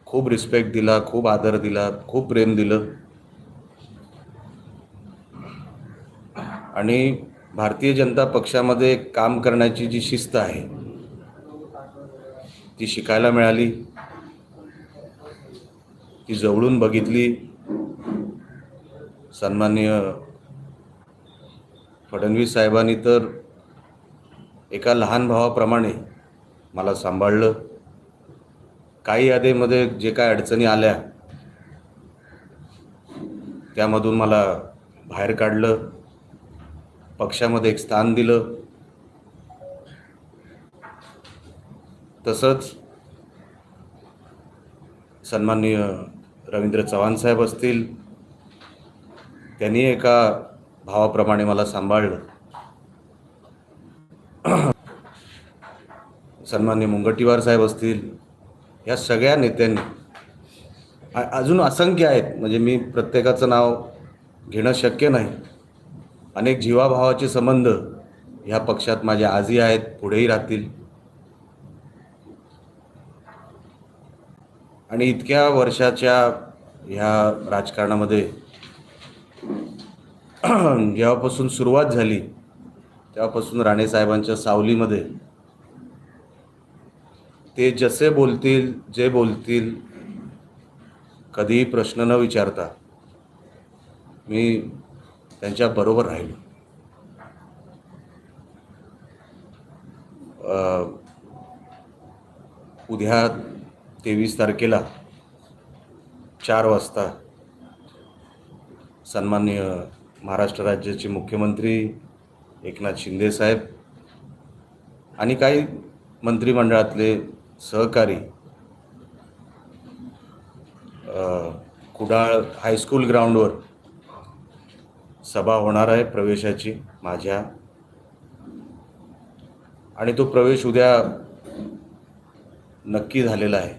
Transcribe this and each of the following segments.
खूप रिस्पेक्ट दिला, खूप आदर दिला, खूप प्रेम दिलं आणि भारतीय जनता पक्षामध्ये काम करण्याची जी शिस्त आहे ती शिकायला मिळाली, ती जवळून बघितली. सन्माननीय फडणवीस साहेबांनी तर एका लहान भावाप्रमाणे मला सांभाळलं. काही यादेमध्ये जे काय अडचणी आल्या त्यामधून मला बाहेर काढलं, पक्षामध्ये एक स्थान दिलं. तसंच सन्माननीय रवींद्र चव्हाण साहेब असतील, त्यांनी एका भावाप्रमाणे मला सांभाळलं. सन्माननीय मुनगंटीवार साहेब असतील, या सगळ्या नेत्यांनी अजून असंख्य आहेत, म्हणजे मी प्रत्येकाचं नाव घेणं शक्य नाही. अनेक जीवाभावाचे संबंध ह्या पक्षात माझे आजही आहेत, पुढेही राहतील. आणि इतक्या वर्षाच्या ह्या राजकारणामध्ये जेव्हापासून सुरुवात झाली तेव्हापासून राणेसाहेबांच्या सावलीमध्ये ते जसे बोलतील, जे बोलतील, कधीही प्रश्न न विचारता मी त्यांच्या बरोबर राहिलो. उद्या 23 तारखेला 4 वाजता सन्माननीय महाराष्ट्र राज्याचे मुख्यमंत्री एकनाथ शिंदे साहेब आणि काही मंत्रिमंडळातले सहकारी कुडाळ हायस्कूल ग्राउंडवर सभा होणार आहे प्रवेशाची माझ्या, आणि तो प्रवेश उद्या नक्की झालेला आहे.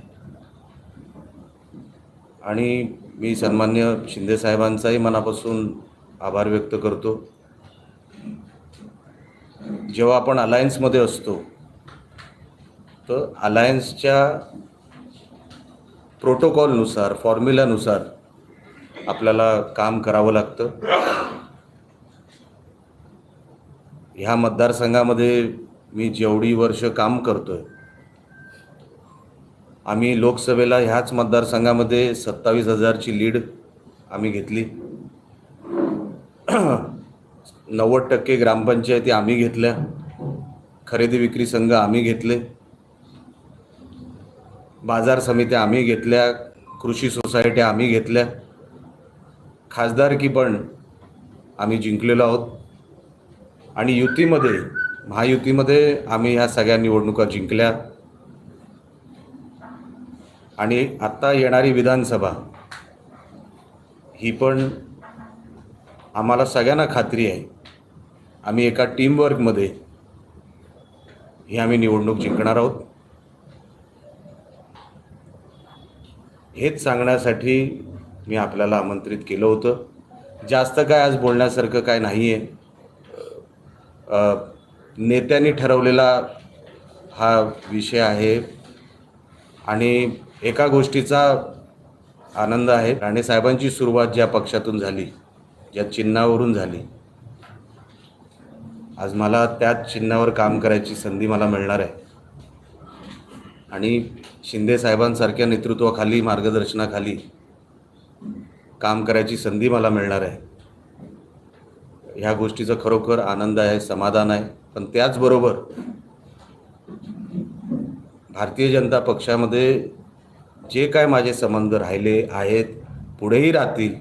आणि मी सन्मान्य शिंदे साहेबांचाही मनापासून आभार व्यक्त करतो. जेव्हा आपण अलायन्समध्ये असतो तर अलायन्सच्या प्रोटोकॉलनुसार, फॉर्म्युल्यानुसार आपल्याला काम करावं लागतं. ह्या मतदारसंघामध्ये मी जेवढी वर्ष काम करतोय, आम्ही लोकसभेला ह्याच मतदारसंघामध्ये 27,000ची लीड आम्ही घेतली. 90% ग्रामपंचायती आम्ही घेतल्या, खरेदी विक्री संघ आम्ही घेतले, बाजार समित्या आम्ही घेतल्या, कृषी सोसायट्या आम्ही घेतल्या, खासदारकी पण आम्ही जिंकलेलो आहोत. आणि युतीमध्ये, महायुतीमध्ये आम्ही ह्या सगळ्या निवडणुका जिंकल्या. आणि आत्ता येणारी विधानसभा ही पण आम्हाला सगळ्यांना खात्री आहे, आम्ही एका टीमवर्कमध्ये ही आम्ही निवडणूक जिंकणार आहोत. हेच सांगण्यासाठी मी आपल्याला आमंत्रित केलं होतं. जास्त काय आज बोलण्यासारखं काय नाही आहे. नेत्यांनी ठरवलेला हा विषय आहे आणि एका गोष्टीचा आनंद आहे, राणेसाहेबांची सुरुवात ज्या पक्षातून झाली, ज्या चिन्हावरून झाली, आज मला त्याच चिन्हावर काम करायची संधी मला मिळणार आहे. आणि शिंदे साहेबांसारख्या नेतृत्वाखाली, मार्गदर्शनाखाली काम करायची संधी मला मिळणार आहे. ह्या गोष्टीचा खरोखर आनंद आहे, समाधान आहे. पण त्याचबरोबर भारतीय जनता पक्षामध्ये जे काय माझे संबंध राहिले आहेत, पुढेही राहतील,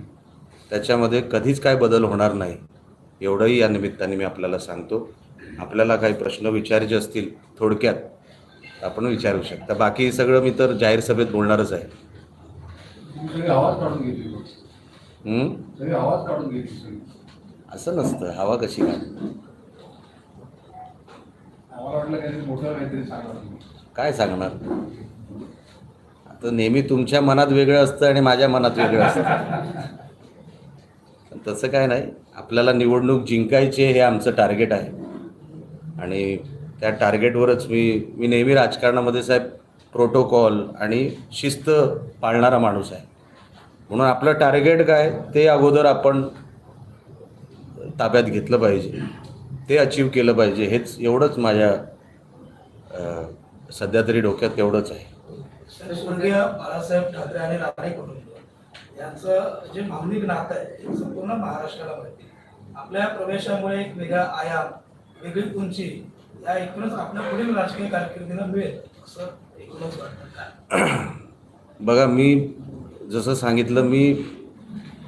त्याच्यामध्ये कधीच काय बदल होणार नाही, एवढंही या निमित्ताने मी आपल्याला सांगतो. आपल्याला काही प्रश्न विचारायचे असतील थोडक्यात आपण विचारू शकता. बाकी सगळं मी तर जाहीर सभेत बोलणारच आहे. असं नसतं, हवा कशी काय सांगणार. आता नेहमी तुमच्या मनात वेगळं असतं आणि माझ्या मनात वेगळं असतं. तसं काय नाही, आपल्याला निवडणूक जिंकायची हे आमचं टार्गेट आहे आणि त्या टार्गेटवरच मी नेहमी राजकारणामध्ये साहेब प्रोटोकॉल आणि शिस्त पाळणारा माणूस आहे. म्हणून आपलं टार्गेट काय ते अगोदर आपण ताब्यात घेतलं पाहिजे, ते अचीव केलं पाहिजे. हेच एवढंच माझ्या सध्या तरी डोक्यात एवढंच आहे. स्वर्गीय बाळासाहेब ठाकरे आणि राणे कुटुंब यांचं जे भावनिक नातं आहे हे संपूर्ण महाराष्ट्राला माहिती. आपल्या प्रवेशामुळे एक वेगळा आयाम, वेगळी उंची या एकूणच आपल्या पुढील राजकीय कारकिर्दीला मिळेल असं एकूणच वाटतं. बघा, मी जसं सांगितलं, मी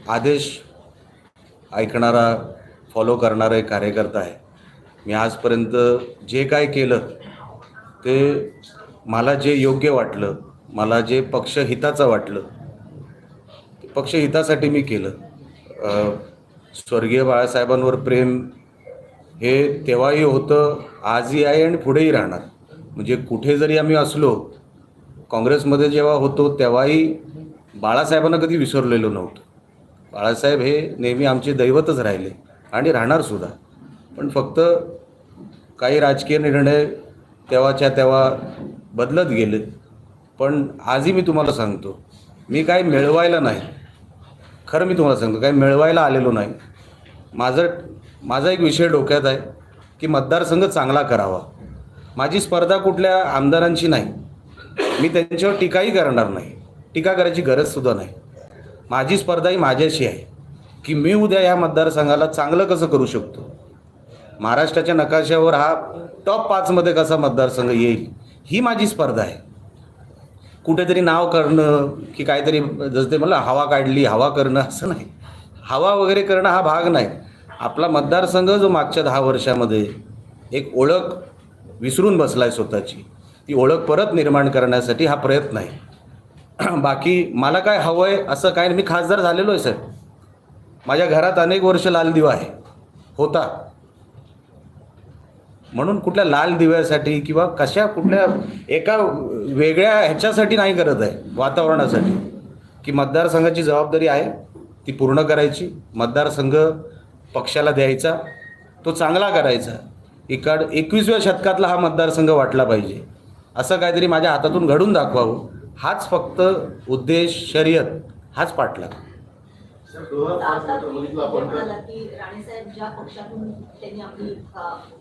आदेश ऐकणारा, फॉलो करणारा एक कार्यकर्ता आहे. मी आजपर्यंत जे काय केलं ते मला जे योग्य वाटलं, मला जे पक्षहिताचं वाटलं, ते पक्षहितासाठी मी केलं. स्वर्गीय बाळासाहेबांवर प्रेम हे तेव्हाही होतं, आजही आहे आणि पुढेही राहणार. म्हणजे कुठे जरी आम्ही असलो, काँग्रेसमध्ये जेव्हा होतो तेव्हाही बाळासाहेबांना कधी विसरलेलो नव्हतो. बाळासाहेब हे नेहमी आमचे दैवतच राहिले आणि राहणारसुद्धा. पण फक्त काही राजकीय निर्णय तेव्हाच्या तेव्हा बदलत गेले. पण आजही मी तुम्हाला सांगतो, मी काही मिळवायला नाही, खरं मी तुम्हाला सांगतो, काही मिळवायला आलेलो नाही. माझा एक विषय डोक्यात आहे की मतदारसंघ चांगला करावा. माझी स्पर्धा कुठल्या आमदारांची नाही, मी त्यांच्यावर टीकाही करणार नाही, टीका करायची गरजसुद्धा नाही. माझी स्पर्धा ही माझ्याशी आहे की मी उद्या या मतदारसंघाला चांगलं कसं करू शकतो, महाराष्ट्राच्या नकाशावर हा टॉप 5मध्ये कसा मतदारसंघ येईल, ही माझी स्पर्धा आहे. कुठेतरी नाव करणं की काहीतरी जसं ते मला हवा काढली, हवा करणं असं नाही. हवा वगैरे करणं हा भाग नाही. आपला मतदारसंघ जो मागच्या 10 वर्षामध्ये एक ओळख विसरून बसला आहे स्वतःची, ती ओळख परत निर्माण करण्यासाठी हा प्रयत्न आहे. बाकी मला काय हवं आहे असं काय नाही. मी खासदार झालेलो आहे साहेब. माझ्या घरात अनेक वर्ष लाल दिवा आहे, होता. म्हणून कुठल्या लाल दिव्यासाठी किंवा कुठल्या एका वेगळ्या ह्याच्यासाठी नाही करत आहे, वातावरणासाठी. की मतदारसंघाची जबाबदारी आहे ती पूर्ण करायची. मतदारसंघ पक्षाला द्यायचा, तो चांगला करायचा. 21व्या शतकातला हा मतदारसंघ वाटला पाहिजे, असं काहीतरी माझ्या हातातून घडून दाखवावं, हाच फक्त उद्देश, शर्यत हाच पाठला. राणेसाहेब ज्या पक्षातून त्यांनी आपली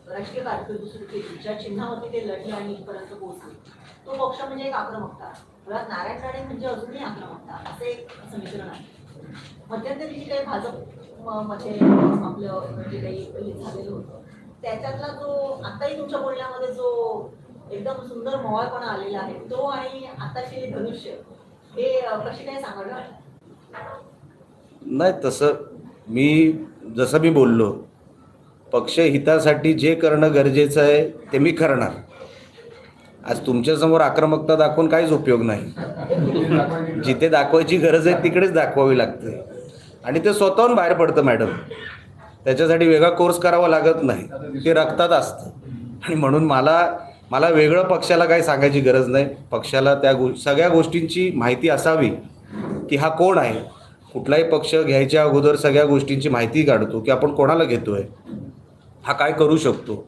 राजकीय कारकीर्द सुरू केली, ज्या चिन्हावरती ते लढले आणि इथपर्यंत पोहोचले, तो पक्ष म्हणजे एक आक्रमकता. मुळात नारायण राणे म्हणजे अजूनही आक्रमकता, असं एक समीकरण आहे. मध्यंतरी जी काही भाजप मध्ये आपलं जे काही झालेलं होतं, त्याच्यातला जो आताही तुमच्या बोलण्यामध्ये जो एकदम सुंदर मोवाळपणा आलेला आहे, तो आणि आताचे धनुष्य हे कशी काय सांगायला? नाही, तसं जसं मी बोललो, पक्षहितासाठी जे करणं गरजेचं आहे ते मी करणार. आज तुमच्यासमोर आक्रमकता दाखवून काहीच उपयोग नाही. जिथे दाखवायची गरज आहे तिकडेच दाखवावी लागते आणि ते स्वतःहून बाहेर पडतं मॅडम. त्याच्यासाठी वेगळा कोर्स करावा लागत नाही, ते रक्तात असतं. आणि म्हणून मला वेगळं पक्षाला काही सांगायची गरज नाही. पक्षाला त्या सगळ्या गोष्टींची माहिती असावी की हा कोण आहे. कुठलाही पक्ष घ्यायच्या अगोदर सगळ्या गोष्टींची माहिती काढतो की आपण कोणाला घेतो आहे, हा काय करू शकतो.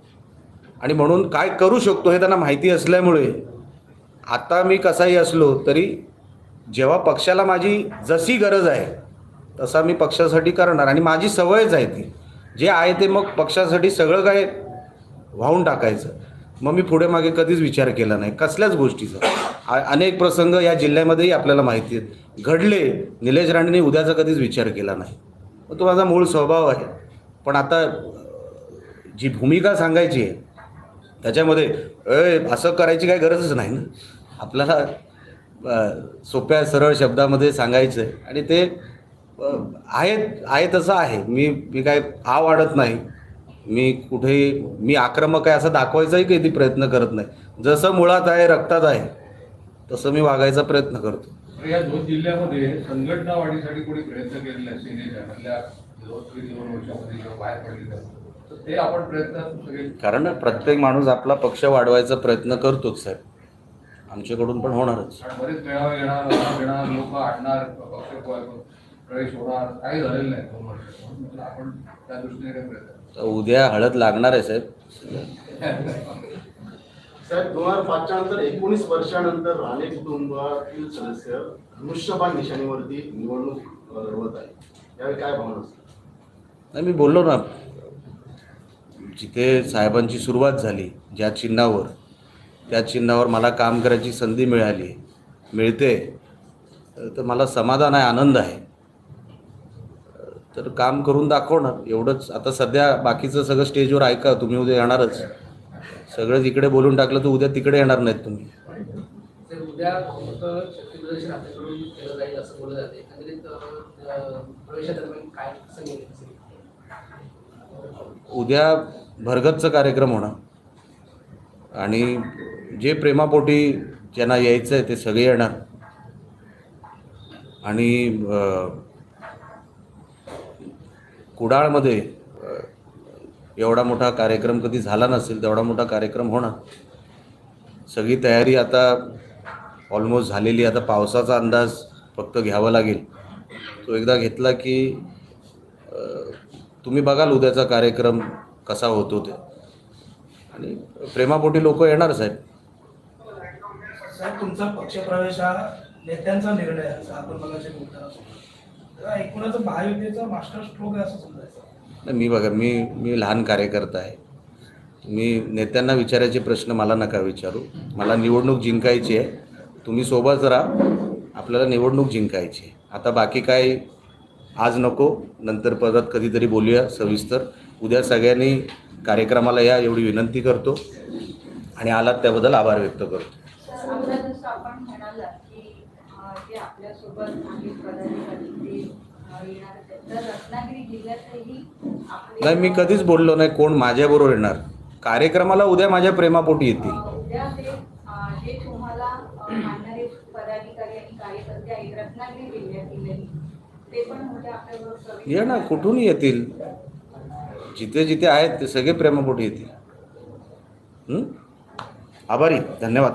आणि म्हणून काय करू शकतो हे त्यांना माहिती असल्यामुळे आता मी कसाही असलो तरी जेव्हा पक्षाला माझी जशी गरज आहे तसा मी पक्षासाठी करणार. आणि माझी सवयच आहे ती, जे आहे ते मग पक्षासाठी सगळं काय वाहून टाकायचं. मग मी पुढे मागे कधीच विचार केला नाही कसल्याच गोष्टीचा. अनेक प्रसंग या जिल्ह्यामध्येही आपल्याला माहिती आहेत घडले, निलेश राणेंनी उद्याचा कधीच विचार केला नाही. मग तो माझा मूळ स्वभाव आहे. पण आता जी भूमिका सांगायची आहे त्याच्यामध्ये असं करायची काही गरजच नाही ना. आपल्याला सोप्या सरळ शब्दामध्ये सांगायचं आहे आणि ते आहे तसं आहे. मी काय वाढत नाही, मी आक्रमक आहे असं दाखवायचाही कधी प्रयत्न करत नाही. जसं मुळात आहे, रक्तात आहे, तसं मी वागायचा प्रयत्न करतो. या 2 जिल्ह्यामध्ये संघटना वाढीसाठी कोणी प्रयत्न केलेला आहे सेनेच्या मधल्या 2 वर्षामध्ये बाहेर पडले तर ते आपण प्रयत्न, कारण प्रत्येक माणूस आपला पक्ष वाढवायचा प्रयत्न करतोच साहेब, आमच्याकडून पण होणारच. बरेच मेळावे येणार लोक आणणार, पक्ष प्रवेश होणार, काही झालेलं नाही 2 वर्ष. आपण त्या दृष्टीने काय प्रयत्न, उद्या हळद लागणार आहे साहेब. साहेब 2005च्या नंतर 19 वर्षानंतर राणे कुटुंबातील सदस्य धनुष्यबाण निशाणीवरती निवडणूक लढवत आहे. यावेळी काय भावना असतात? नाही, मी बोललो ना, जिथे साहेबांची सुरुवात झाली ज्या चिन्हावर, त्या चिन्हावर मला काम करायची संधी मिळते, तर मला समाधान आहे, आनंद आहे. तर काम करून दाखवणार एवढंच. आता सध्या बाकीचं सगळं स्टेजवर ऐका, तुम्ही उद्या येणारच. सगळं इकडे बोलून टाकलं तर उद्या तिकडे येणार नाहीत तुम्ही. तर उद्या फक्त शक्तीप्रदर्शन आपल्याकडून केलं जाईल असं बोललं जाते. एकंदरीत प्रवेशादरम्यान काय सांगेल? उद्या भरगतचा कार्यक्रम होणार आणि जे प्रेमापोटी ज्यांना यायचं आहे ते सगळे येणार. आणि कुडाळमध्ये एवढा मोठा कार्यक्रम कधी झाला नसेल, तेवढा मोठा कार्यक्रम होणार. सगळी तयारी आता ऑलमोस्ट झालेली. आता पावसाचा अंदाज फक्त घ्यावा लागेल. तो एकदा घेतला की तुम्ही बघाल उद्याचा कार्यक्रम कसा होतो ते. आणि प्रेमापोटी लोक येणार साहेब. साहेब, तुमचा पक्षप्रवेश हा नेत्यांचा निर्णय आहे असं आपण मगाशी बोलताना तेव्हा एकूणच महायुतीचा मास्टर स्ट्रोक आहे असं समजायचं. नाही, मी बघा, मी लहान कार्यकर्ता आहे. तुम्ही नेत्यांना विचारायचे प्रश्न मला नका विचारू. मला निवडणूक जिंकायची आहे. तुम्ही सोबत राहा, आपल्याला निवडणूक जिंकायची आहे. आता बाकी काय आज नको, नंतर परत कधीतरी बोलूया सविस्तर. उद्या सगळ्यांनी कार्यक्रमाला या एवढी विनंती करतो आणि आलात त्याबद्दल आभार व्यक्त करतो. आता जसं आपण म्हणालात की जे आपल्यासोबत आहेत पदाधिकारी ते येणार आहेत, तर रत्नागिरी जिल्ह्यातही आपले नाही, मी कधीच बोललो नाही कोण माझ्याबरोबर येणार. कार्यक्रमाला उद्या माझ्या प्रेमापोटी येतील. उद्या ते जे तुम्हाला मानणारे पदाधिकारी आणि कार्यकर्ते आहेत रत्नागिरी जिल्ह्यातील ते पण उद्या आपल्याबरोबर ये ना, कुठूनही येतील. जिथे जिथे आहेत ते सगळे प्रेमापोटी येतील. आभारी, धन्यवाद.